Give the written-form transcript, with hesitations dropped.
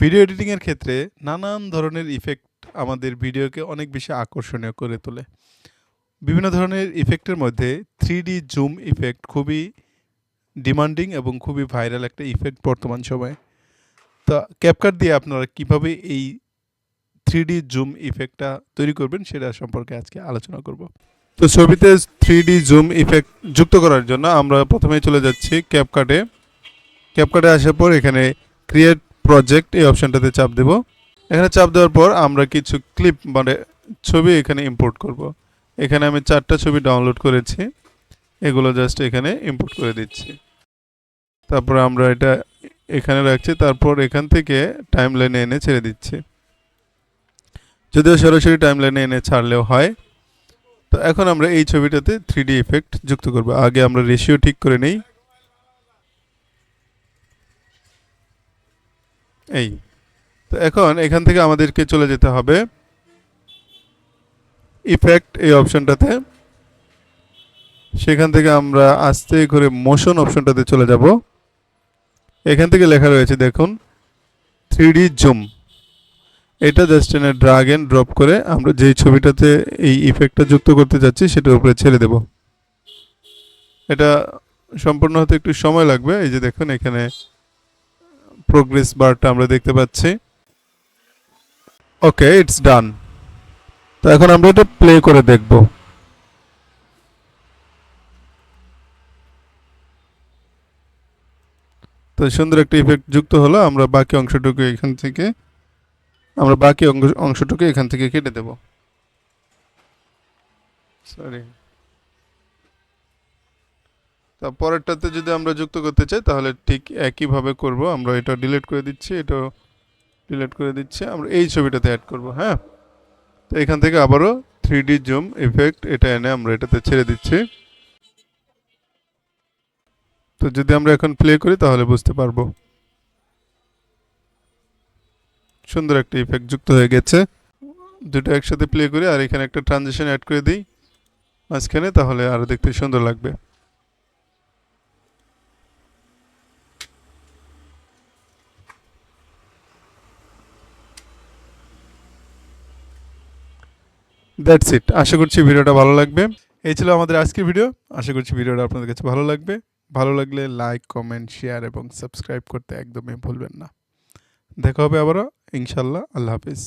Video এডিটিংয়ের ক্ষেত্রে নানান ধরনের ইফেক্ট আমাদের ভিডিওকে অনেক বেশি আকর্ষণীয় করে তোলে। বিভিন্ন ধরনের ইফেক্টের মধ্যে 3D জুম ইফেক্ট খুবই ডিমান্ডিং এবং খুবই ভাইরাল একটা ইফেক্ট বর্তমান সময়ে। তো ক্যাপকাট দিয়ে আপনারা কিভাবে এই 3D জুম ইফেক্টটা তৈরি করবেন সেটা সম্পর্কে আজকে আলোচনা করব। তো ছবিতে 3D জুম ইফেক্ট যুক্ত করার জন্য আমরা প্রথমেই চলে যাচ্ছি ক্যাপকাটে। ক্যাপকাটে আসার পর এখানে ক্রিয়েট প্রজেক্ট এই অপশনটাতে চাপ দেব। এখানে চাপ দেওয়ার পর আমরা কিছু ক্লিপ মানে ছবি এখানে ইম্পোর্ট করব। এখানে আমি 4টা ছবি ডাউনলোড করেছি, এগুলো জাস্ট এখানে ইম্পোর্ট করে দিচ্ছি। তারপর আমরা এটা এখানে রাখছি, তারপর এখান থেকে টাইমলাইনে এনে ছেড়ে দিচ্ছি। যদিও সরাসরি টাইমলাইনে এনে ছাড়লেও হয়। তো এখন আমরা এই ছবিটাতে 3D ইফেক্ট যুক্ত করব। আগে আমরা রেশিও ঠিক করে নেই। এই তো এখন এখান থেকে আমাদেরকে চলে যেতে হবে ইফেক্ট এই অপশনটাতে। সেখান থেকে আমরা আস্তে করে মোশন অপশনটাতে চলে যাব। এখান থেকে লেখা রয়েছে দেখুন 3D জুম। এটা জাস্ট এনে ড্রাগ এন্ড ড্রপ করে আমরা যেই ছবিটাতে এই ইফেক্টটা যুক্ত করতে যাচ্ছি সেটার উপরে ছেড়ে দেব। এটা সম্পূর্ণ হতে একটু সময় লাগবে। এই যে দেখুন এখানে প্রোগ্রেস বারটা আমরা দেখতে পাচ্ছি। ওকে, ইটস ডান। তো এখন আমরা এটা প্লে করে দেখব। তো সুন্দর একটা ইফেক্ট যুক্ত হলো। আমরা বাকি অংশটুকু এখান থেকে কেটে দেব। সরি। তা পরেরটাতে যদি আমরা যুক্ত করতে চাই তাহলে ঠিক একইভাবে করব। আমরা এটা ডিলিট করে দিচ্ছি, এটাও ডিলিট করে দিচ্ছি। আমরা এই ছবিটাতে অ্যাড করব। হ্যাঁ, তো এখান থেকে আবারও 3D জুম ইফেক্ট এটা এনে আমরা এটাতে ছেড়ে দিচ্ছি। তো যদি আমরা এখন প্লে করি তাহলে বুঝতে পারবো সুন্দর একটা ইফেক্ট যুক্ত হয়ে গেছে। দুটো একসাথে প্লে করি আর এখানে একটা ট্রানজিশন অ্যাড করে দিই মাঝখানে, তাহলে আরো দেখতে সুন্দর লাগবে। That's it. আশা করছি ভিডিওটা ভালো লাগবে। এই ছিল আমাদের আজকের ভিডিও। আশা করছি ভিডিওটা আপনাদের কাছে ভালো লাগবে। ভালো লাগলে লাইক, কমেন্ট, শেয়ার এবং সাবস্ক্রাইব করতে একদমই ভুলবেন না। দেখা হবে আবারও ইনশাল্লাহ। আল্লাহ হাফিজ।